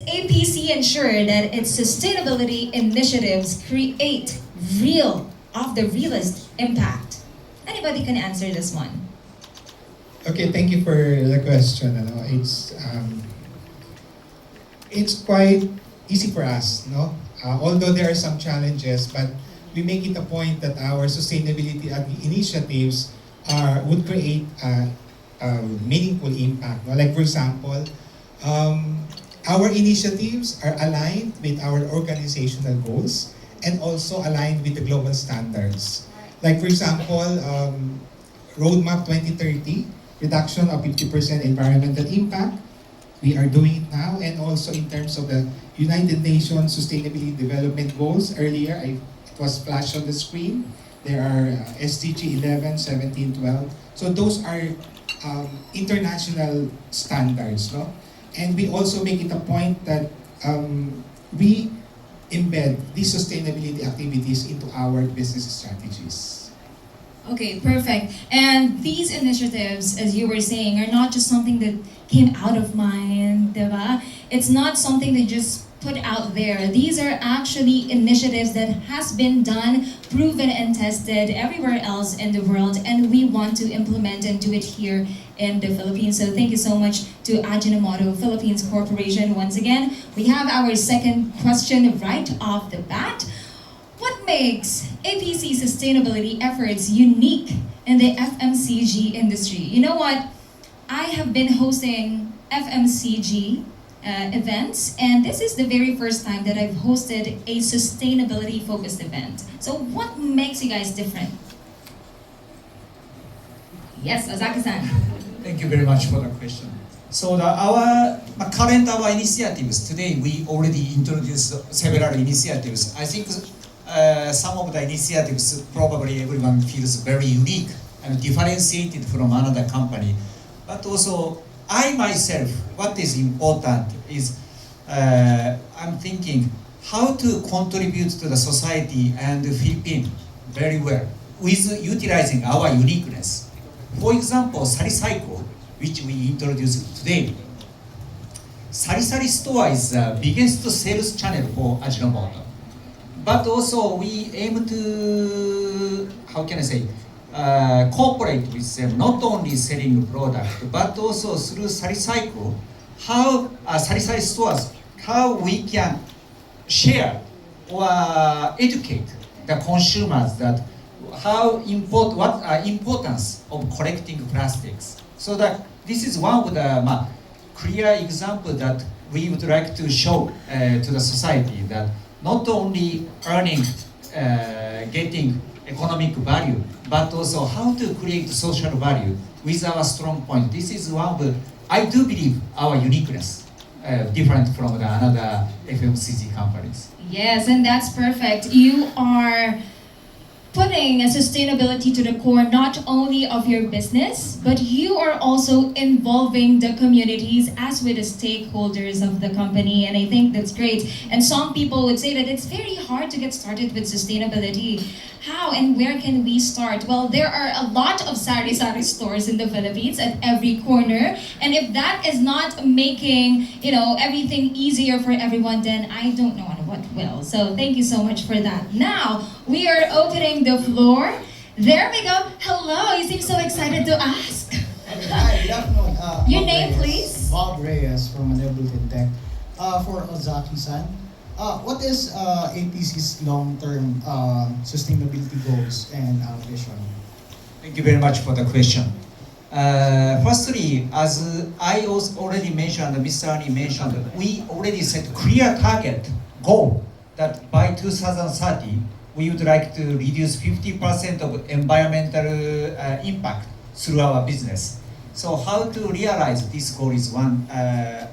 APC ensure that its sustainability initiatives create real of the realest impact? Anybody can answer this one. Okay, thank you for the question. It's quite easy for us, no? Although there are some challenges, but we make it a point that our sustainability initiatives would create a meaningful impact. No? Like for example, our initiatives are aligned with our organizational goals and also aligned with the global standards. Like for example, Roadmap 2030, reduction of 50% environmental impact. We are doing it now, and also in terms of the United Nations Sustainability Development Goals. Earlier, it was flashed on the screen. There are SDG 11, 17, 12. So those are international standards, no? And we also make it a point that we embed these sustainability activities into our business strategies. Okay, perfect. And these initiatives, as you were saying, are not just something that came out of mind, diba? It's not something that just put out there. These are actually initiatives that has been done, proven and tested everywhere else in the world, and we want to implement and do it here in the Philippines. So thank you so much to Ajinomoto Philippines Corporation. Once again, we have our second question right off the bat. What makes APC sustainability efforts unique in the FMCG industry? You know what? I have been hosting FMCG events, and this is the very first time that I've hosted a sustainability focused event. So what makes you guys different? Yes, Azaki-san. Thank you very much for the question. So our initiatives today, we already introduced several initiatives. I think some of the initiatives probably everyone feels very unique and differentiated from another company. But also, I myself, what is important is I'm thinking how to contribute to the society and the Philippines very well with utilizing our uniqueness. For example, Saricycle, which we introduced today. Sari store is the biggest sales channel for Ajinomoto. But also we aim to, how can I say, cooperate with them, not only selling product, but also through Saricycle, how Sari stores, how we can share or educate the consumers that what importance of collecting plastics. So that this is one of the clear example that we would like to show to the society that not only earning, getting economic value, but also how to create social value with our strong point. This is one of the, I do believe, our uniqueness, different from the other FMCG companies. Yes, and that's perfect. You are putting a sustainability to the core not only of your business, but you are also involving the communities as with the stakeholders of the company, and I think that's great. And some people would say that it's very hard to get started with sustainability. How and where can we start? Well, there are a lot of sari-sari stores in the Philippines at every corner, and if that is not making, everything easier for everyone, then I don't know what will. So thank you so much for that. Now, we are opening the floor. There we go. Hello, you seem so excited to ask. Hi, good afternoon. Your Bob name, Reyes. please? Bob Reyes from Manila Tech. For Ozaki-san, what is APC's long-term sustainability goals and vision? Thank you very much for the question. Firstly, as I was already mentioned, Mr. Ani mentioned, we already set clear target goal that by 2030, we would like to reduce 50% of environmental impact through our business. So how to realize this goal is one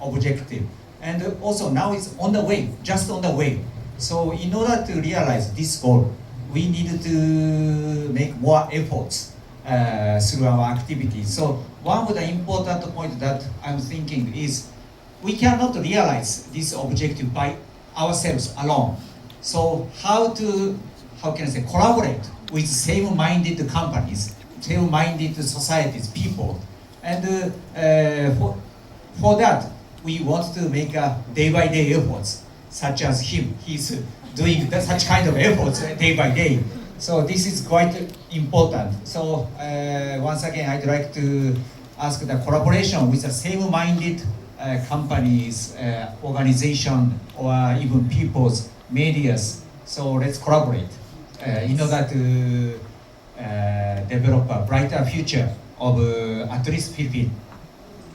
objective. And also now it's on the way, just on the way. So in order to realize this goal, we need to make more efforts through our activities. So one of the important points that I'm thinking is we cannot realize this objective by ourselves alone. So how can I say, collaborate with same-minded companies, same-minded societies, people. And for that, we want to make a day-by-day efforts, such as him. He's doing such kind of efforts day by day. So this is quite important. So once again, I'd like to ask the collaboration with the same-minded companies, organization, or even people's medias. So let's collaborate in order to develop a brighter future of at least Philippines.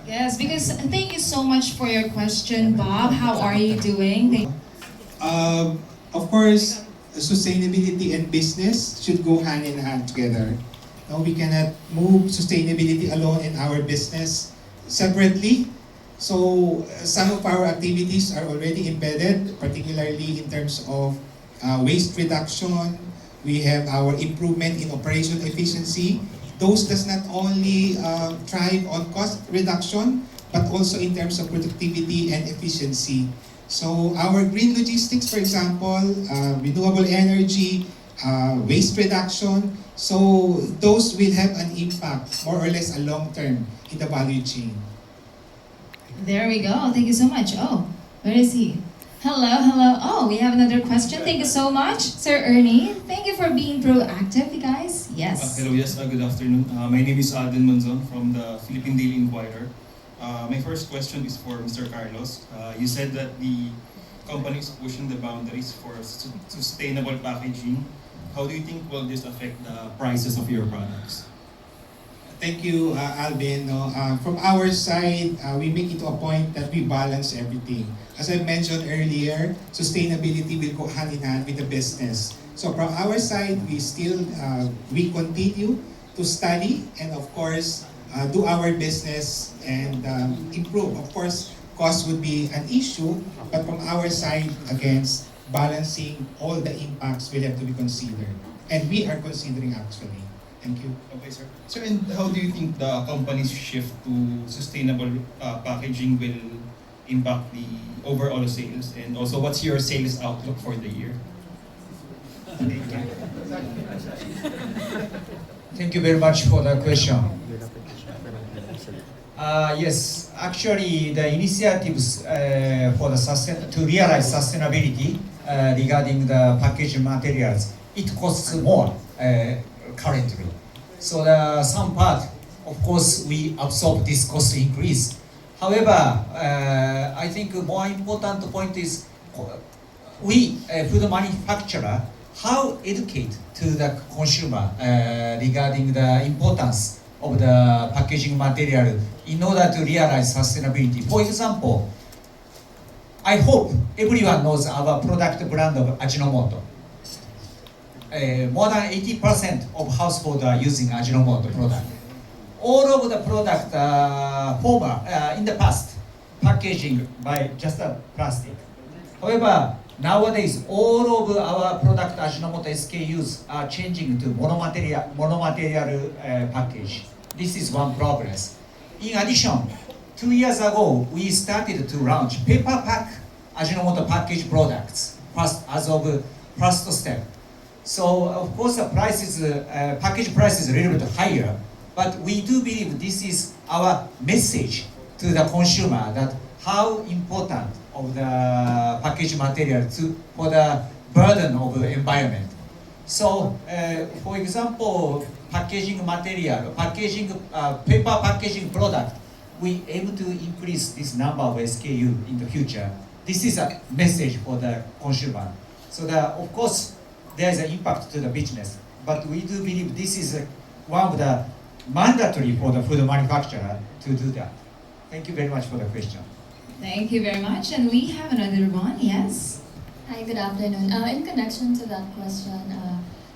Yes, because thank you so much for your question, Bob. How are you doing? Of course, sustainability and business should go hand in hand together. No, we cannot move sustainability alone in our business separately. So some of our activities are already embedded, particularly in terms of waste reduction. We have our improvement in operation efficiency. Those does not only thrive on cost reduction, but also in terms of productivity and efficiency. So our green logistics, for example, renewable energy, waste reduction, so those will have an impact, more or less a long term, in the value chain. There we go. Thank you so much. Oh, where is he? Hello, hello. Oh, we have another question. Thank you so much, Sir Ernie. Thank you for being proactive, you guys. Yes. Hello, yes, good afternoon. My name is Aden Manzon from the Philippine Daily Inquirer. My first question is for Mr. Carlos. You said that the company is pushing the boundaries for sustainable packaging. How do you think will this affect the prices of your products? Thank you, Alvin. No, from our side, we make it to a point that we balance everything. As I mentioned earlier, sustainability will go hand in hand with the business. So from our side, we continue to study and of course do our business and improve. Of course, cost would be an issue, but from our side, against balancing all the impacts will have to be considered, and we are considering actually. Thank you. Okay, sir. Sir, and how do you think the company's shift to sustainable packaging will impact the overall sales? And also, what's your sales outlook for the year? Thank you very much for the question. Yes, actually, the initiatives to realize sustainability regarding the packaging materials, it costs more currently. So some part, of course, we absorb this cost increase. However, I think a more important point is we, food manufacturer, how educate to the consumer regarding the importance of the packaging material in order to realize sustainability. For example, I hope everyone knows our product brand of Ajinomoto. More than 80% of households are using Ajinomoto product. All of the product in the past, packaging by just a plastic. However, nowadays all of our product Ajinomoto SKUs are changing to monomaterial package. This is one progress. In addition, 2 years ago, we started to launch paper pack Ajinomoto package products as of first step. So of course the package price is a little bit higher, but we do believe this is our message to the consumer that how important of the package material for the burden of the environment. So for example, packaging material, paper packaging product, we aim to increase this number of SKU in the future. This is a message for the consumer. So of course, there is an impact to the business, but we do believe this is one of the mandatory for the food manufacturer to do that. Thank you very much for the question. Thank you very much. And we have another one. Yes. Hi, good afternoon. In connection to that question,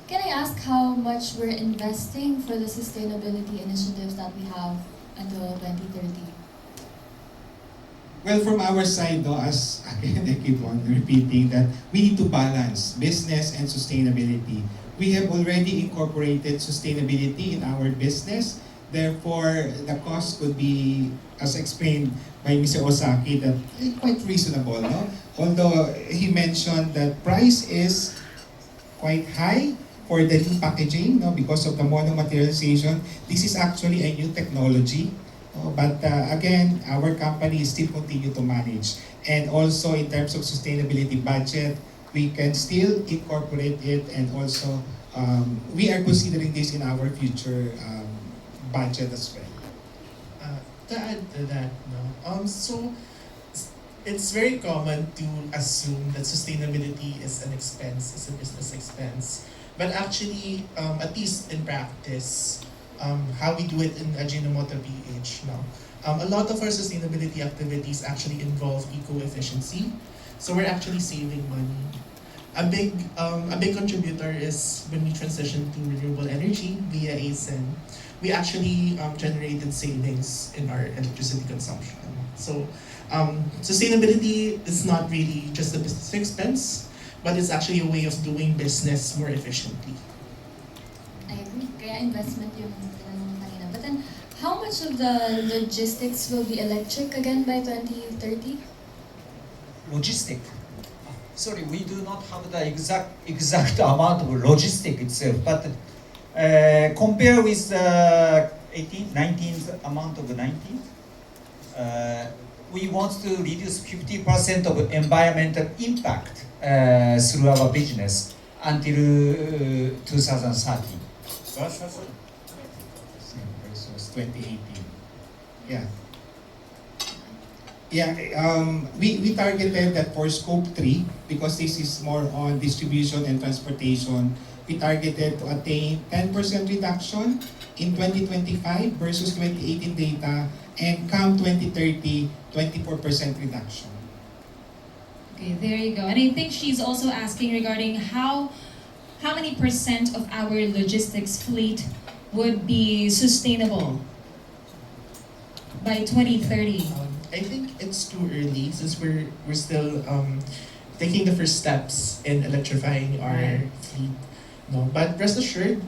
can I ask how much we're investing for the sustainability initiatives that we have until 2030? Well, from our side, no, as again, I keep on repeating that we need to balance business and sustainability. We have already incorporated sustainability in our business. Therefore, the cost could be, as explained by Mr. Osaki, that quite reasonable. No? Although he mentioned that price is quite high for the new packaging, no, because of the monomaterialization. This is actually a new technology. But again, our company still continue to manage. And also in terms of sustainability budget, we can still incorporate it, and also we are considering this in our future budget as well. To add to that, no? It's very common to assume that sustainability is an expense, is a business expense. But actually, at least in practice, how we do it in Ajinomoto PH, no? A lot of our sustainability activities actually involve eco-efficiency. So we're actually saving money. A big contributor is when we transition to renewable energy via ASIN. We actually generated savings in our electricity consumption. So sustainability is not really just a business expense, but it's actually a way of doing business more efficiently. I agree. Kaya investment yung tinanong kanina. But then, how much of the logistics will be electric again by 2030? Logistic. Sorry, we do not have the exact amount of logistic itself, but compare with the 18th, 19th amount of 19th, we want to reduce 50% of environmental impact through our business until 2030. Versus 2018. Yeah. Yeah, we targeted that for scope 3, because this is more on distribution and transportation. We targeted to attain 10% reduction in 2025 versus 2018 data, and come 2030, 24% reduction. Okay, there you go. And I think she's also asking regarding how many percent of our logistics fleet would be sustainable by 2030. I think it's too early since we're still taking the first steps in electrifying our Right. fleet. No, but rest assured,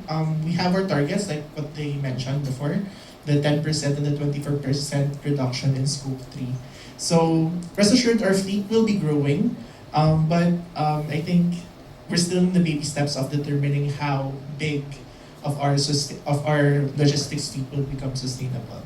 we have our targets like what they mentioned before, the 10% and the 24% reduction in scope 3. So rest assured, our fleet will be growing, but I think we're still in the baby steps of determining how big of our logistics fleet will become sustainable.